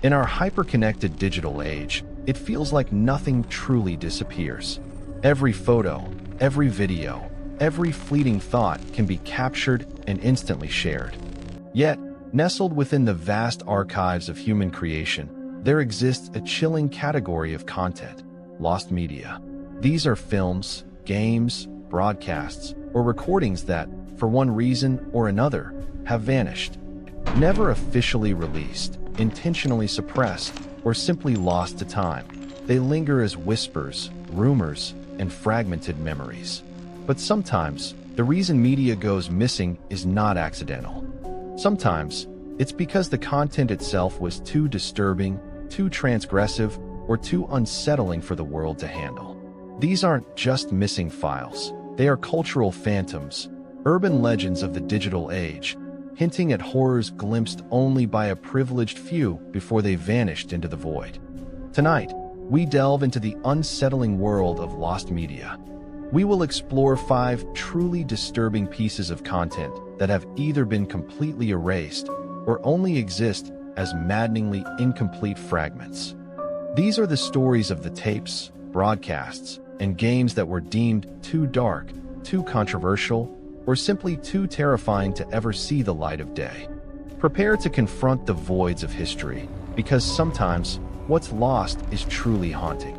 In our hyper-connected digital age, it feels like nothing truly disappears. Every photo, every video, every fleeting thought can be captured and instantly shared. Yet, nestled within the vast archives of human creation, there exists a chilling category of content: lost media. These are films, games, broadcasts, or recordings that, for one reason or another, have vanished. Never officially released, intentionally suppressed, or simply lost to time, they linger as whispers, rumors, and fragmented memories. But sometimes, the reason media goes missing is not accidental. Sometimes, it's because the content itself was too disturbing, too transgressive, or too unsettling for the world to handle. These aren't just missing files. They are cultural phantoms, urban legends of the digital age, hinting at horrors glimpsed only by a privileged few before they vanished into the void. Tonight, we delve into the unsettling world of lost media. We will explore 5 truly disturbing pieces of content that have either been completely erased or only exist as maddeningly incomplete fragments. These are the stories of the tapes, broadcasts, and games that were deemed too dark, too controversial, or simply too terrifying to ever see the light of day. Prepare to confront the voids of history, because sometimes what's lost is truly haunting.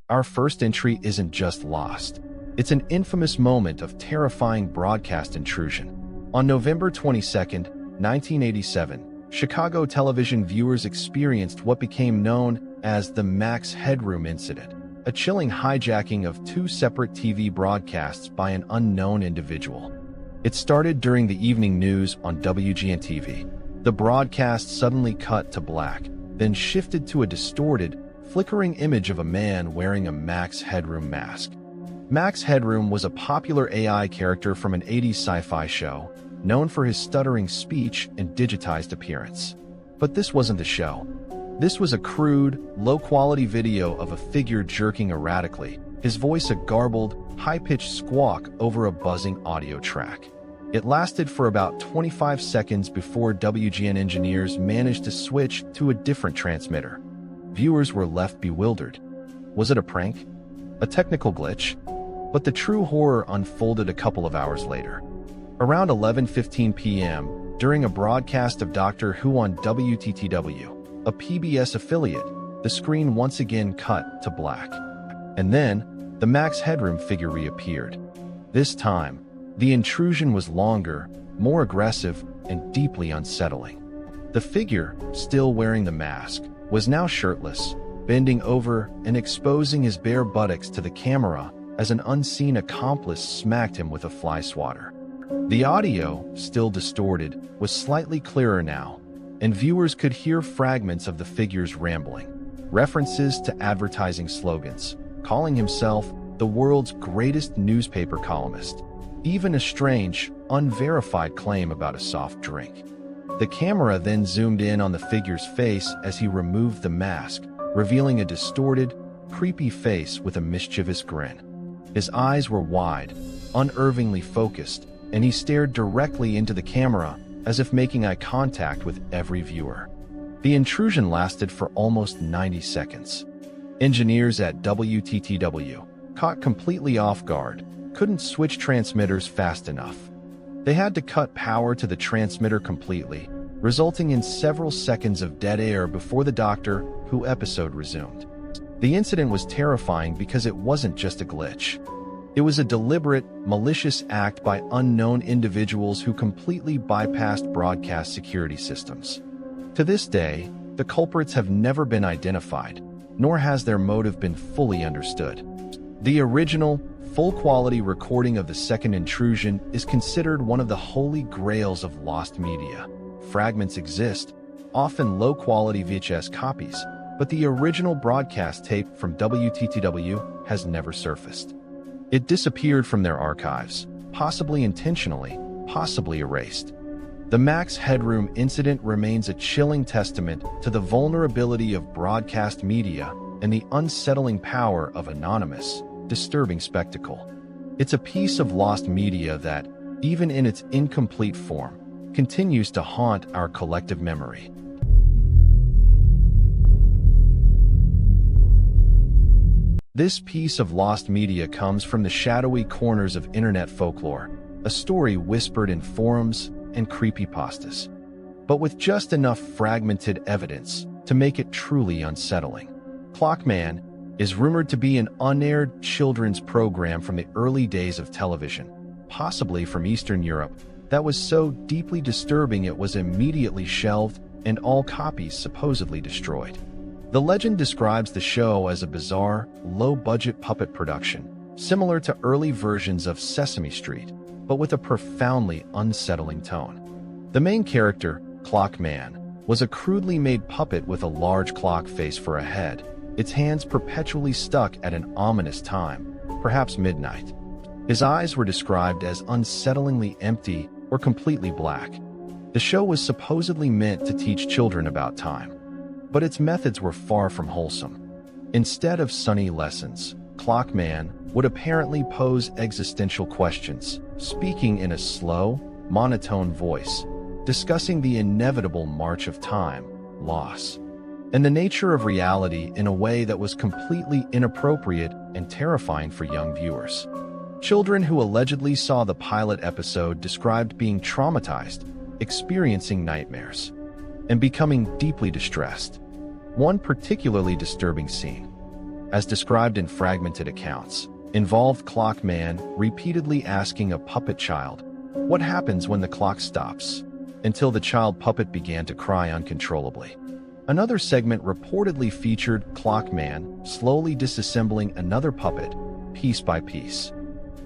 Our first entry isn't just lost. It's an infamous moment of terrifying broadcast intrusion. On November 22, 1987, Chicago television viewers experienced what became known as the Max Headroom incident, a chilling hijacking of 2 separate TV broadcasts by an unknown individual. It started during the evening news on WGN-TV. The broadcast suddenly cut to black, then shifted to a distorted, flickering image of a man wearing a Max Headroom mask. Max Headroom was a popular AI character from an 80s sci-fi show, known for his stuttering speech and digitized appearance. But this wasn't the show. This was a crude, low-quality video of a figure jerking erratically, his voice a garbled, high-pitched squawk over a buzzing audio track. It lasted for about 25 seconds before WGN engineers managed to switch to a different transmitter. Viewers were left bewildered. Was it a prank? A technical glitch? But the true horror unfolded a couple of hours later. Around 11:15 p.m., during a broadcast of Doctor Who on WTTW, a PBS affiliate, the screen once again cut to black. And then, the Max Headroom figure reappeared. This time, the intrusion was longer, more aggressive, and deeply unsettling. The figure, still wearing the mask, was now shirtless, bending over and exposing his bare buttocks to the camera as an unseen accomplice smacked him with a fly swatter. The audio, still distorted, was slightly clearer now, and viewers could hear fragments of the figure's rambling, references to advertising slogans, calling himself the world's greatest newspaper columnist, even a strange, unverified claim about a soft drink. The camera then zoomed in on the figure's face as he removed the mask, revealing a distorted, creepy face with a mischievous grin. His eyes were wide, unnervingly focused, and he stared directly into the camera as if making eye contact with every viewer. The intrusion lasted for almost 90 seconds. Engineers at WTTW, caught completely off guard, couldn't switch transmitters fast enough. They had to cut power to the transmitter completely, resulting in several seconds of dead air before the Doctor Who episode resumed. The incident was terrifying because it wasn't just a glitch. It was a deliberate, malicious act by unknown individuals who completely bypassed broadcast security systems. To this day, the culprits have never been identified, nor has their motive been fully understood. The original, full-quality recording of the second intrusion is considered one of the holy grails of lost media. Fragments exist, often low-quality VHS copies, but the original broadcast tape from WTTW has never surfaced. It disappeared from their archives, possibly intentionally, possibly erased. The Max Headroom incident remains a chilling testament to the vulnerability of broadcast media and the unsettling power of anonymous, disturbing spectacle. It's a piece of lost media that, even in its incomplete form, continues to haunt our collective memory. This piece of lost media comes from the shadowy corners of internet folklore, a story whispered in forums and creepypastas, but with just enough fragmented evidence to make it truly unsettling. Clockman is rumored to be an unaired children's program from the early days of television, possibly from Eastern Europe, that was so deeply disturbing it was immediately shelved and all copies supposedly destroyed. The legend describes the show as a bizarre, low-budget puppet production, similar to early versions of Sesame Street, but with a profoundly unsettling tone. The main character, Clockman, was a crudely made puppet with a large clock face for a head, its hands perpetually stuck at an ominous time, perhaps midnight. His eyes were described as unsettlingly empty or completely black. The show was supposedly meant to teach children about time, but its methods were far from wholesome. Instead of sunny lessons, Clockman would apparently pose existential questions, speaking in a slow, monotone voice, discussing the inevitable march of time, loss, and the nature of reality in a way that was completely inappropriate and terrifying for young viewers. Children who allegedly saw the pilot episode described being traumatized, experiencing nightmares, and becoming deeply distressed. One particularly disturbing scene, as described in fragmented accounts, involved Clockman repeatedly asking a puppet child, "What happens when the clock stops?" until the child puppet began to cry uncontrollably. Another segment reportedly featured Clockman slowly disassembling another puppet, piece by piece,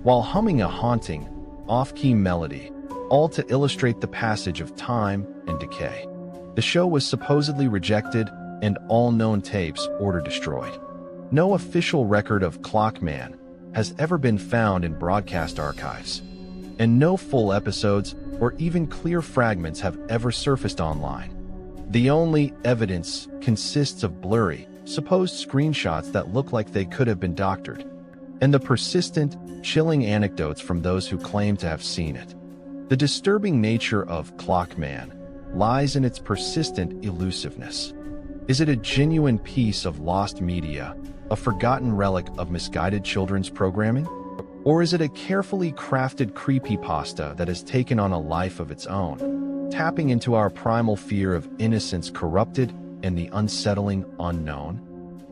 while humming a haunting, off-key melody, all to illustrate the passage of time and decay. The show was supposedly rejected and all known tapes ordered destroyed. No official record of Clockman has ever been found in broadcast archives, and no full episodes or even clear fragments have ever surfaced online. The only evidence consists of blurry, supposed screenshots that look like they could have been doctored, and the persistent, chilling anecdotes from those who claim to have seen it. The disturbing nature of Clockman lies in its persistent elusiveness. Is it a genuine piece of lost media, a forgotten relic of misguided children's programming? Or is it a carefully crafted creepypasta that has taken on a life of its own, tapping into our primal fear of innocence corrupted and the unsettling unknown?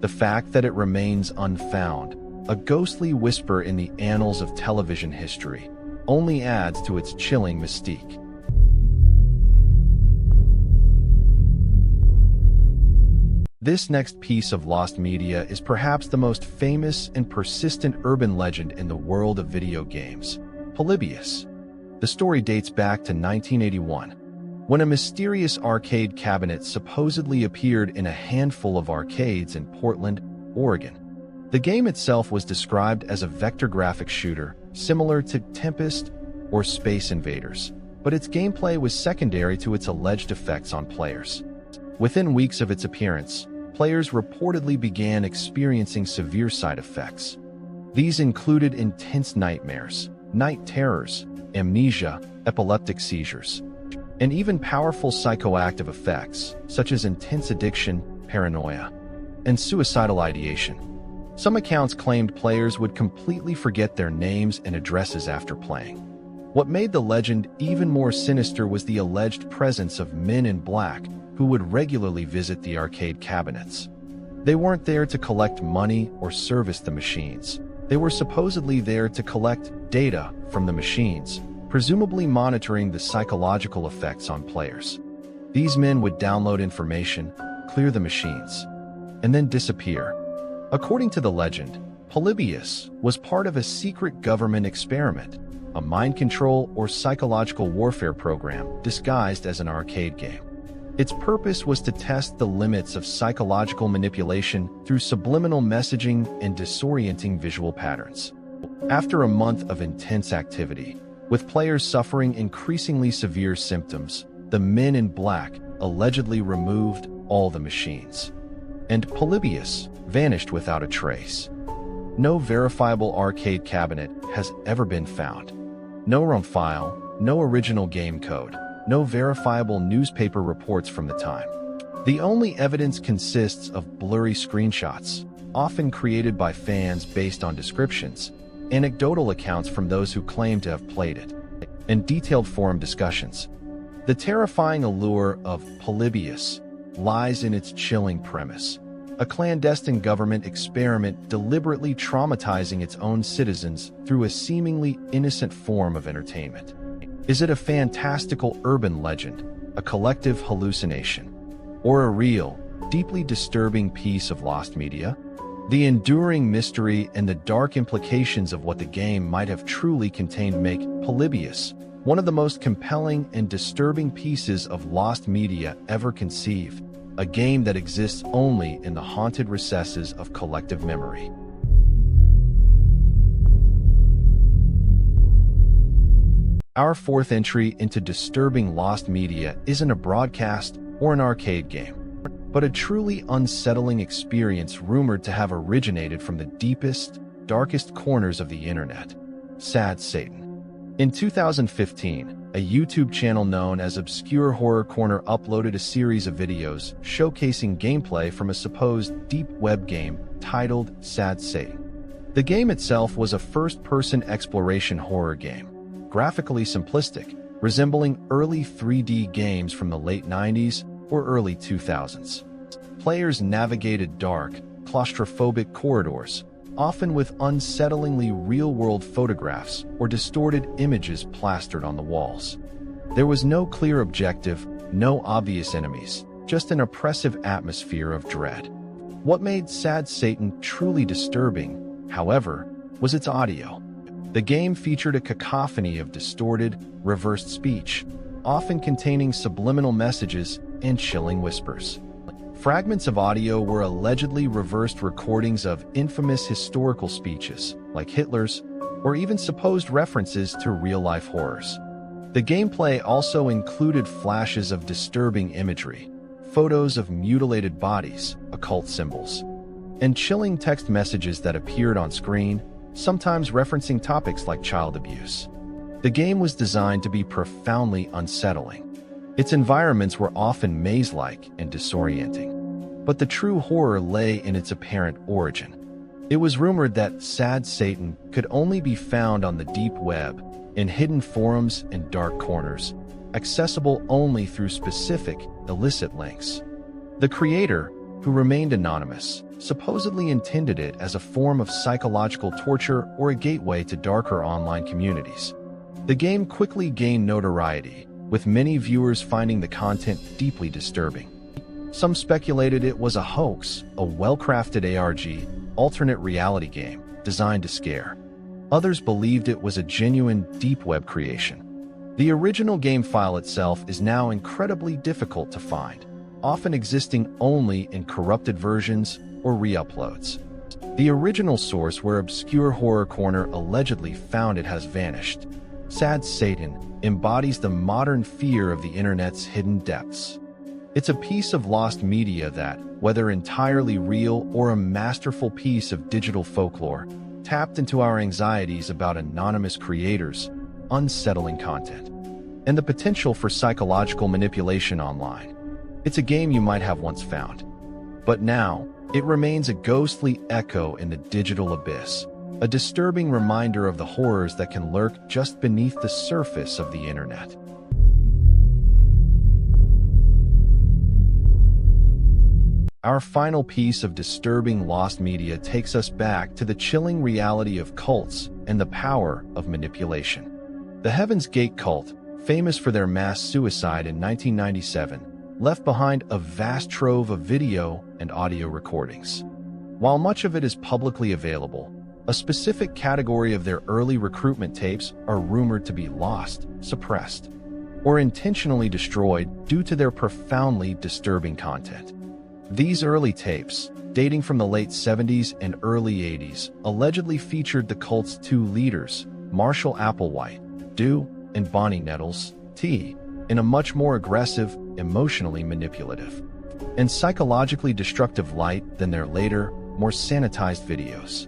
The fact that it remains unfound, a ghostly whisper in the annals of television history, only adds to its chilling mystique. This next piece of lost media is perhaps the most famous and persistent urban legend in the world of video games, Polybius. The story dates back to 1981, when a mysterious arcade cabinet supposedly appeared in a handful of arcades in Portland, Oregon. The game itself was described as a vector graphic shooter, similar to Tempest or Space Invaders, but its gameplay was secondary to its alleged effects on players. Within weeks of its appearance, players reportedly began experiencing severe side effects. These included intense nightmares, night terrors, amnesia, epileptic seizures, and even powerful psychoactive effects, such as intense addiction, paranoia, and suicidal ideation. Some accounts claimed players would completely forget their names and addresses after playing. What made the legend even more sinister was the alleged presence of men in black who would regularly visit the arcade cabinets. They weren't there to collect money or service the machines. They were supposedly there to collect data from the machines, presumably monitoring the psychological effects on players. These men would download information, clear the machines, and then disappear. According to the legend, Polybius was part of a secret government experiment, a mind control or psychological warfare program disguised as an arcade game. Its purpose was to test the limits of psychological manipulation through subliminal messaging and disorienting visual patterns. After a month of intense activity, with players suffering increasingly severe symptoms, the men in black allegedly removed all the machines, and Polybius vanished without a trace. No verifiable arcade cabinet has ever been found. No ROM file, no original game code, no verifiable newspaper reports from the time. The only evidence consists of blurry screenshots, often created by fans based on descriptions, anecdotal accounts from those who claim to have played it, and detailed forum discussions. The terrifying allure of Polybius lies in its chilling premise: a clandestine government experiment deliberately traumatizing its own citizens through a seemingly innocent form of entertainment. Is it a fantastical urban legend, a collective hallucination, or a real, deeply disturbing piece of lost media? The enduring mystery and the dark implications of what the game might have truly contained make Polybius one of the most compelling and disturbing pieces of lost media ever conceived, a game that exists only in the haunted recesses of collective memory. Our fourth entry into disturbing lost media isn't a broadcast or an arcade game, but a truly unsettling experience rumored to have originated from the deepest, darkest corners of the internet: Sad Satan. In 2015, a YouTube channel known as Obscure Horror Corner uploaded a series of videos showcasing gameplay from a supposed deep web game titled Sad Satan. The game itself was a first-person exploration horror game, graphically simplistic, resembling early 3D games from the late 90s or early 2000s. Players navigated dark, claustrophobic corridors, often with unsettlingly real-world photographs or distorted images plastered on the walls. There was no clear objective, no obvious enemies, just an oppressive atmosphere of dread. What made Sad Satan truly disturbing, however, was its audio. The game featured a cacophony of distorted, reversed speech, often containing subliminal messages and chilling whispers. Fragments of audio were allegedly reversed recordings of infamous historical speeches, like Hitler's, or even supposed references to real-life horrors. The gameplay also included flashes of disturbing imagery, photos of mutilated bodies, occult symbols, and chilling text messages that appeared on screen, sometimes referencing topics like child abuse. The game was designed to be profoundly unsettling. Its environments were often maze-like and disorienting, but the true horror lay in its apparent origin. It was rumored that Sad Satan could only be found on the deep web, in hidden forums and dark corners, accessible only through specific, illicit links. The creator, who remained anonymous, supposedly intended it as a form of psychological torture or a gateway to darker online communities. The game quickly gained notoriety, with many viewers finding the content deeply disturbing. Some speculated it was a hoax, a well-crafted ARG, alternate reality game, designed to scare. Others believed it was a genuine deep web creation. The original game file itself is now incredibly difficult to find, often existing only in corrupted versions or re-uploads. The original source where Obscure Horror Corner allegedly found it has vanished. Sad Satan embodies the modern fear of the internet's hidden depths. It's a piece of lost media that, whether entirely real or a masterful piece of digital folklore, tapped into our anxieties about anonymous creators, unsettling content, and the potential for psychological manipulation online. It's a game you might have once found, but now it remains a ghostly echo in the digital abyss, a disturbing reminder of the horrors that can lurk just beneath the surface of the internet. Our final piece of disturbing lost media takes us back to the chilling reality of cults and the power of manipulation. The Heaven's Gate cult, famous for their mass suicide in 1997, left behind a vast trove of video and audio recordings. While much of it is publicly available, a specific category of their early recruitment tapes are rumored to be lost, suppressed, or intentionally destroyed due to their profoundly disturbing content. These early tapes, dating from the late 70s and early 80s, allegedly featured the cult's two leaders, Marshall Applewhite, Do, and Bonnie Nettles, T, in a much more aggressive, emotionally manipulative, and psychologically destructive light than their later, more sanitized videos.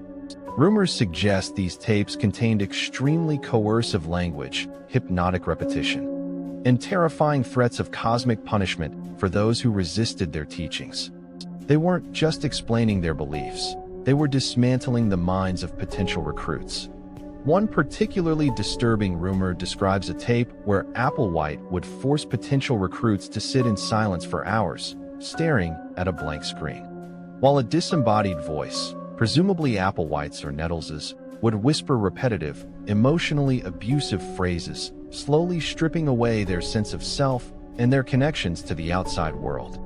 Rumors suggest these tapes contained extremely coercive language, hypnotic repetition, and terrifying threats of cosmic punishment for those who resisted their teachings. They weren't just explaining their beliefs, they were dismantling the minds of potential recruits. One particularly disturbing rumor describes a tape where Applewhite would force potential recruits to sit in silence for hours, staring at a blank screen. While a disembodied voice, presumably Applewhite's or Nettles's, would whisper repetitive, emotionally abusive phrases, slowly stripping away their sense of self and their connections to the outside world.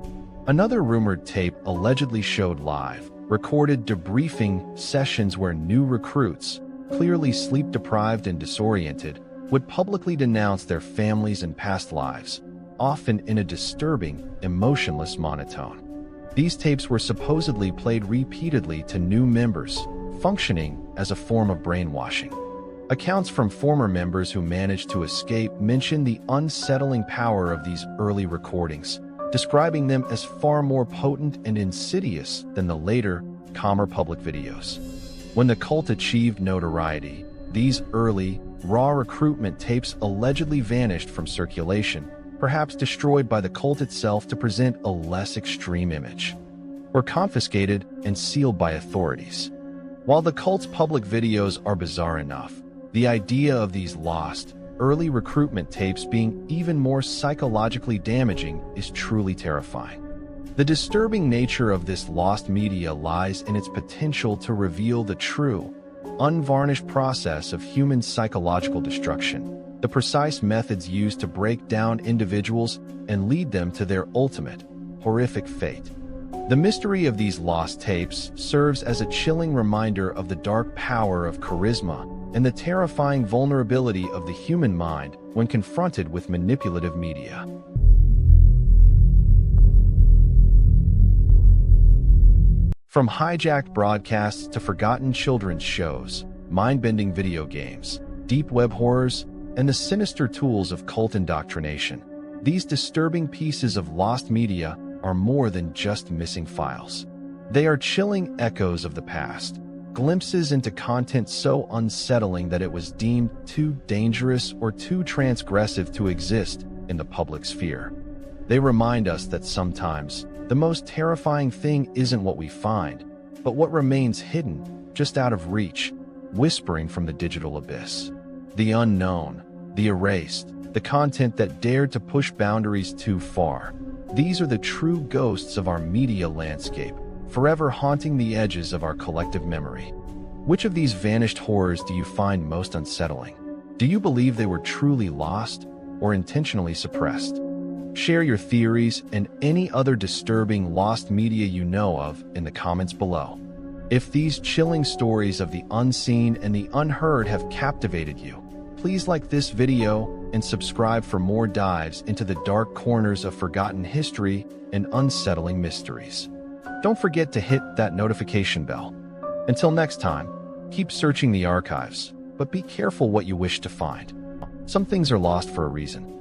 Another rumored tape allegedly showed live, recorded debriefing sessions where new recruits, clearly sleep-deprived and disoriented, would publicly denounce their families and past lives, often in a disturbing, emotionless monotone. These tapes were supposedly played repeatedly to new members, functioning as a form of brainwashing. Accounts from former members who managed to escape mention the unsettling power of these early recordings, describing them as far more potent and insidious than the later, calmer public videos. When the cult achieved notoriety, these early, raw recruitment tapes allegedly vanished from circulation, perhaps destroyed by the cult itself to present a less extreme image, or confiscated and sealed by authorities. While the cult's public videos are bizarre enough, the idea of these lost, early recruitment tapes being even more psychologically damaging is truly terrifying. The disturbing nature of this lost media lies in its potential to reveal the true, unvarnished process of human psychological destruction, the precise methods used to break down individuals and lead them to their ultimate, horrific fate. The mystery of these lost tapes serves as a chilling reminder of the dark power of charisma and the terrifying vulnerability of the human mind when confronted with manipulative media. From hijacked broadcasts to forgotten children's shows, mind-bending video games, deep web horrors, and the sinister tools of cult indoctrination, these disturbing pieces of lost media are more than just missing files. They are chilling echoes of the past, glimpses into content so unsettling that it was deemed too dangerous or too transgressive to exist in the public sphere. They remind us that sometimes the most terrifying thing isn't what we find, but what remains hidden, just out of reach, whispering from the digital abyss. The unknown, the erased, the content that dared to push boundaries too far. These are the true ghosts of our media landscape, forever haunting the edges of our collective memory. Which of these vanished horrors do you find most unsettling? Do you believe they were truly lost or intentionally suppressed? Share your theories and any other disturbing lost media you know of in the comments below. If these chilling stories of the unseen and the unheard have captivated you, please like this video and subscribe for more dives into the dark corners of forgotten history and unsettling mysteries. Don't forget to hit that notification bell. Until next time, keep searching the archives, but be careful what you wish to find. Some things are lost for a reason.